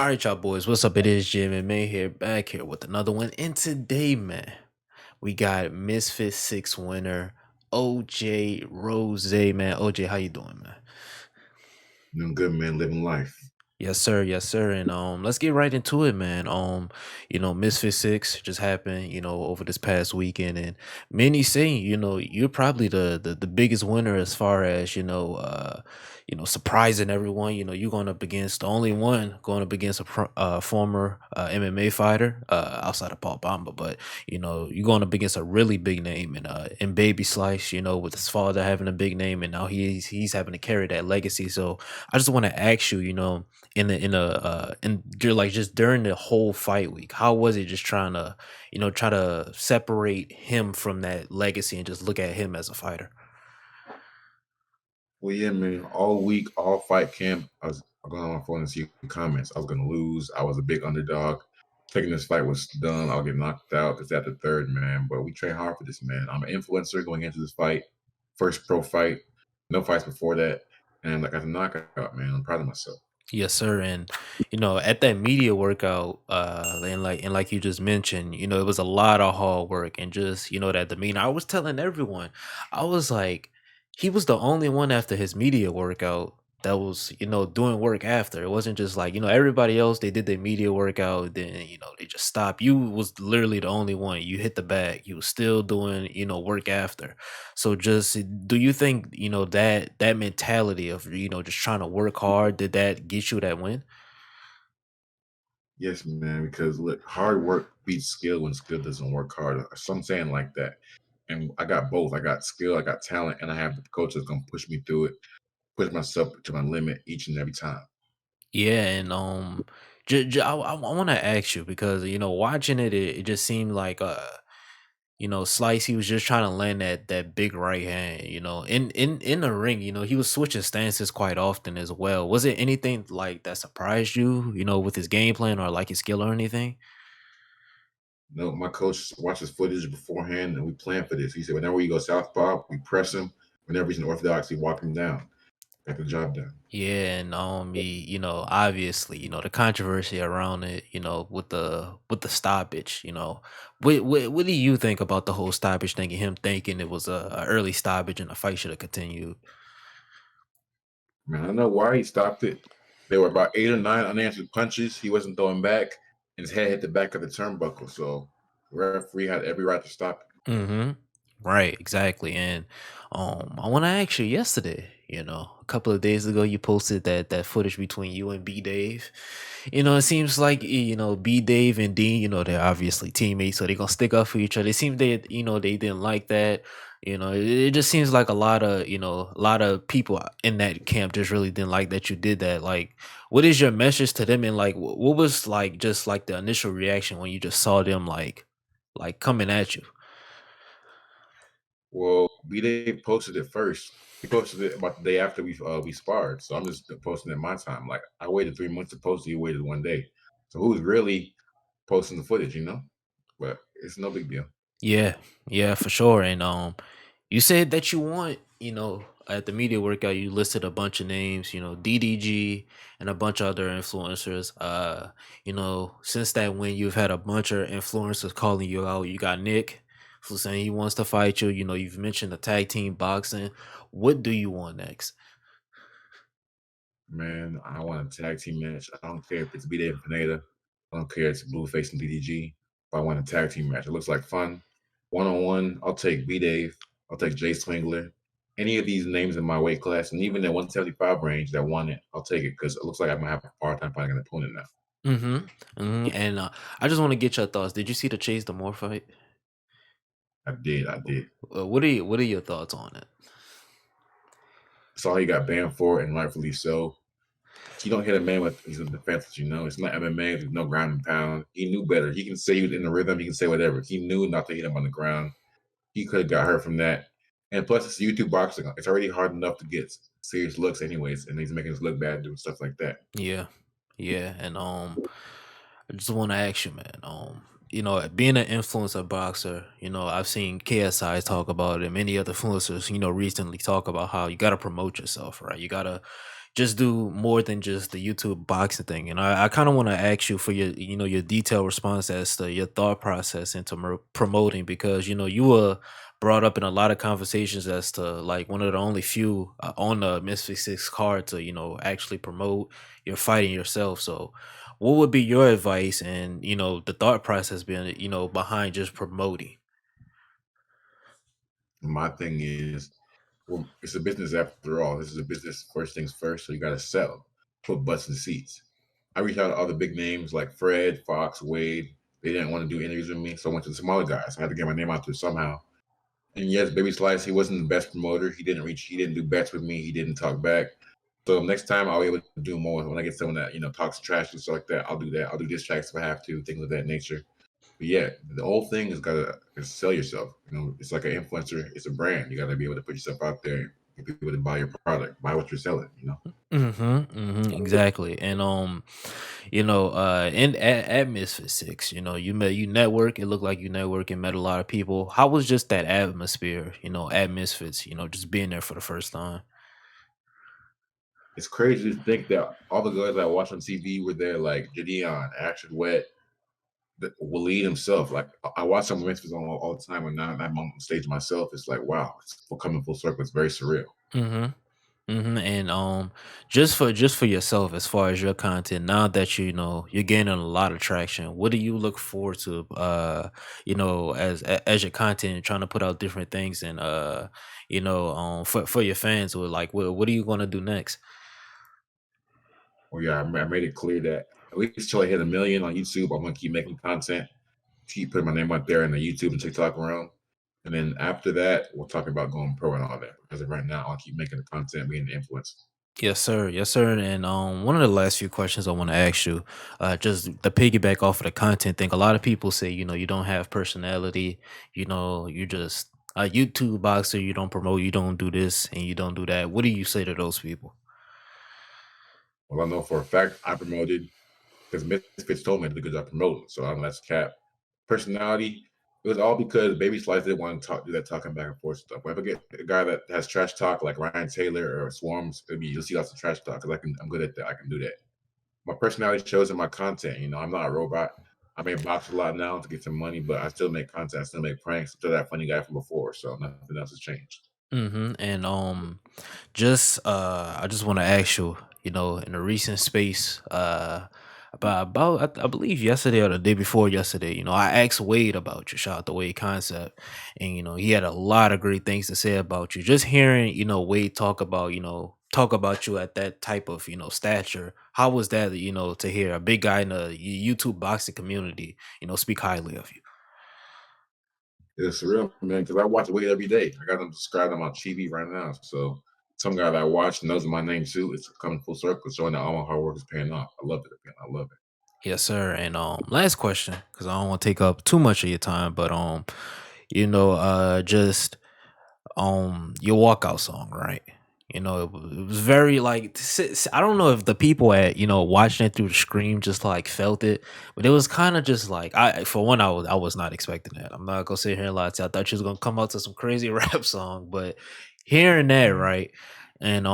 All right, y'all boys. What's up? It is Jim and May here, back here with another one. And today, man, we got Misfit Six winner OJ Rose. Man, OJ, how you doing, man? Doing good, man. Living life. Yes, sir. Yes, sir. And let's get right into it, man. Misfit Six just happened, over this past weekend, and many say, you're probably the biggest winner as far as surprising everyone. You're going up against the only one going up against a former MMA fighter outside of Paul Bamba, but you're going up against a really big name in Baby Slice. With his father having a big name, and now he's having to carry that legacy. So I just want to ask you, like just during the whole fight week, how was it just trying to try to separate him from that legacy and just look at him as a fighter? Well, yeah, man. All week, all fight camp, I was going on my phone and see the comments. I was going to lose. I was a big underdog. Taking this fight was done. I'll get knocked out. It's at the third, man. But we train hard for this, man. I'm an influencer going into this fight. First pro fight. No fights before that. And like, I got a knockout, man. I'm proud of myself. Yes, sir. And at that media workout, and like you just mentioned, it was a lot of hard work and just that demeanor. I was telling everyone, I was like, he was the only one after his media workout that was doing work after. It wasn't just like everybody else they did their media workout, then they just stopped. You was literally the only one. You hit the bag. You was still doing work after. So just do you think, that mentality of, just trying to work hard, did that get you that win? Yes, man. Because look, hard work beats skill when skill doesn't work hard. Some saying like that. And I got both. I got skill, I got talent, and I have the coach that's going to push me through it, push myself to my limit each and every time. Yeah, and I want to ask you because watching it just seemed like Slice, he was just trying to land that big right hand, in the ring, he was switching stances quite often as well. Was it anything like that surprised you, with his game plan or like his skill or anything? No, my coach watches footage beforehand, and we plan for this. He said, whenever we go southpaw, we press him. Whenever he's in orthodox, we walk him down. Got the job done. Yeah, and obviously, the controversy around it, with the stoppage, what do you think about the whole stoppage thing and him thinking it was a early stoppage and the fight should have continued? Man, I don't know why he stopped it. There were about 8 or 9 unanswered punches. He wasn't throwing back, and his head hit the back of the turnbuckle. So the referee had every right to stop it. Mm-hmm. Right, exactly. And I want to ask you yesterday, a couple of days ago, you posted that footage between you and B Dave. It seems like B Dave and Dean, they're obviously teammates, so they're gonna stick up for each other. It seems they didn't like that. It just seems like a lot of people in that camp just really didn't like that you did that. Like, what is your message to them? And like, what was like just like the initial reaction when you just saw them like coming at you? Well, B Dave posted it first. He posted it about the day after we sparred. So I'm just posting it my time. Like I waited 3 months to post it. He waited one day. So who's really posting the footage? But it's no big deal. Yeah, yeah, for sure. And you said that you want, at the media workout, you listed a bunch of names, DDG and a bunch of other influencers. Since that win, you've had a bunch of influencers calling you out. You got Nick who's saying he wants to fight you. You've mentioned the tag team boxing. What do you want next? Man, I want a tag team match. I don't care if it's B Dave and Pineda. I don't care if it's Blueface and DDG. But I want a tag team match. It looks like fun. One on one, I'll take B Dave. I'll take Jay Swingler. Any of these names in my weight class, and even that 175 range that won it, I'll take it because it looks like I'm gonna have a hard time finding an opponent now. And I just want to get your thoughts. Did you see the Chase the Moore fight? I did. What are your thoughts on it? Saw he got banned for it, and rightfully so. You don't hit a man with he's in defenseless. It's not MMA. There's no ground and pound. He knew better. He can say he was in the rhythm. He can say whatever. He knew not to hit him on the ground. He could have got hurt from that. And plus, it's YouTube boxing. It's already hard enough to get serious looks, anyways, and he's making us look bad doing stuff like that. Yeah, yeah, and I just want to ask you, man. being an influencer boxer, I've seen KSI talk about it, and many other influencers, recently talk about how you got to promote yourself, right? You got to just do more than just the YouTube boxing thing. And I kind of want to ask you for your detailed response as to your thought process into promoting, because, you were brought up in a lot of conversations as to like one of the only few on the Misfit Six card to, actually promote your fighting yourself. So, what would be your advice and, the thought process being, behind just promoting? My thing is, well, it's a business after all. This is a business first things first. So you got to sell, put butts in seats. I reached out to all the big names like Fred, Fox, Wade. They didn't want to do interviews with me, so I went to the smaller guys. I had to get my name out there somehow. And yes, Baby Slice, he wasn't the best promoter. He didn't reach. He didn't do bets with me. He didn't talk back. So next time I'll be able to do more. When I get someone that talks trash and stuff like that, I'll do that. I'll do diss tracks if I have to, things of that nature. But yeah, the whole thing is gotta is sell yourself. It's like an influencer. It's a brand. You gotta be able to put yourself out there and get people to buy your product, buy what you're selling. Exactly. And in at Misfit Six, you network. It looked like you network and met a lot of people. How was just that atmosphere, at Misfits, just being there for the first time? It's crazy to think that all the guys I watched on TV were there, like Jadeon, Action Wet, Waleed himself. Like I watch some Memphis all the time, and now I'm on stage myself. It's like wow, it's coming full circle. It's very surreal. Mm-hmm. And just for yourself, as far as your content, now that you're gaining a lot of traction, what do you look forward to? As your content and trying to put out different things, and for your fans, or like what are you gonna do next? Well, yeah, I made it clear that at least till I hit 1 million on YouTube, I'm gonna keep making content, keep putting my name out there in the YouTube and TikTok realm. And then after that, we'll talk about going pro and all that. As of right now, I'll keep making the content, being the influence. Yes, sir. Yes, sir. And one of the last few questions I want to ask you, just to piggyback off of the content thing. A lot of people say, you don't have personality. You just a YouTube boxer. You don't promote. You don't do this, and you don't do that. What do you say to those people? Well, I know for a fact I promoted because Misfits told me to do good job promoting. So I'm that's cap. Personality, it was all because Baby Slice didn't want to do that talking back and forth stuff. Whenever I get a guy that has trash talk like Ryan Taylor or Swarms, you'll see lots of trash talk because I'm good at that. I can do that. My personality shows in my content. I'm not a robot. I may box a lot now to get some money, but I still make content. I still make pranks. I'm still that funny guy from before. So nothing else has changed. And just I just want to ask you, in a recent space, I believe yesterday or the day before yesterday, I asked Wade about you. Shout out to Wade Concept, and he had a lot of great things to say about you. Just hearing Wade talk about you at that type of stature. How was that? To hear a big guy in the YouTube boxing community, speak highly of you. It's surreal, man, because I watch Wade every day. I got them subscribed on my TV right now. So some guy that I watch knows my name too. It's coming full circle, showing that all my hard work is paying off. I love it. Man. I love it. Yes, sir. And last question, because I don't want to take up too much of your time, but just your walkout song, right? It was very like I don't know if the people at watching it through the screen just like felt it, but it was kind of just like for one, I was not expecting that. I'm not gonna sit here and lie to you. I thought you was gonna come out to some crazy rap song, but hearing that, Yeah. right? And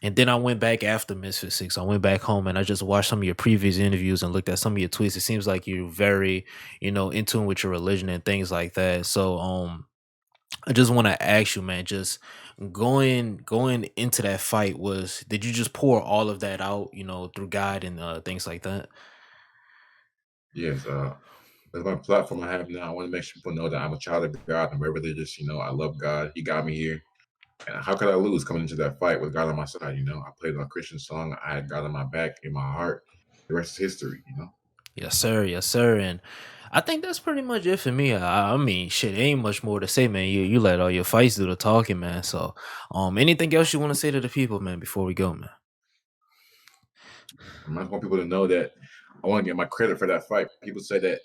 then I went back after Misfit Six. I went back home and I just watched some of your previous interviews and looked at some of your tweets. It seems like you're very, in tune with your religion and things like that. So I just want to ask you, man, just going into that fight, did you just pour all of that out, through God and things like that? Yes. That's my platform I have now. I want to make sure people know that I'm a child of God. I'm very religious. I love God. He got me here. And how could I lose coming into that fight with God on my side? I played on a Christian song. I had God on my back, in my heart. The rest is history. Yes, sir. Yes, sir. And I think that's pretty much it for me. I mean, shit, ain't much more to say, man. You let all your fights do the talking, man. So, anything else you want to say to the people, man, before we go, man? I just want people to know that I want to get my credit for that fight. People say that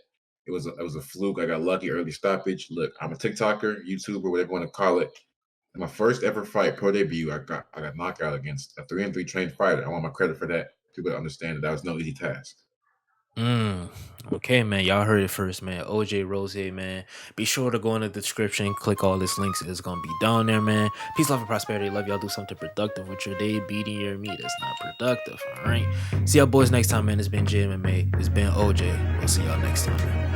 it was a fluke. I got lucky, early stoppage. Look, I'm a TikToker, YouTuber, whatever you want to call it. In my first ever fight, pro debut, I got knocked out against a 3-3 trained fighter. I want my credit for that. People to understand that was no easy task. Mm. Okay, man. Y'all heard it first, man. OJ Rose, man. Be sure to go in the description, click all this links. It's gonna be down there, man. Peace, love, and prosperity. Love y'all. Do something productive with your day. Beating your meat is not productive. All right. See y'all boys next time, man. It's been Jim and May. It's been OJ. We'll see y'all next time, man.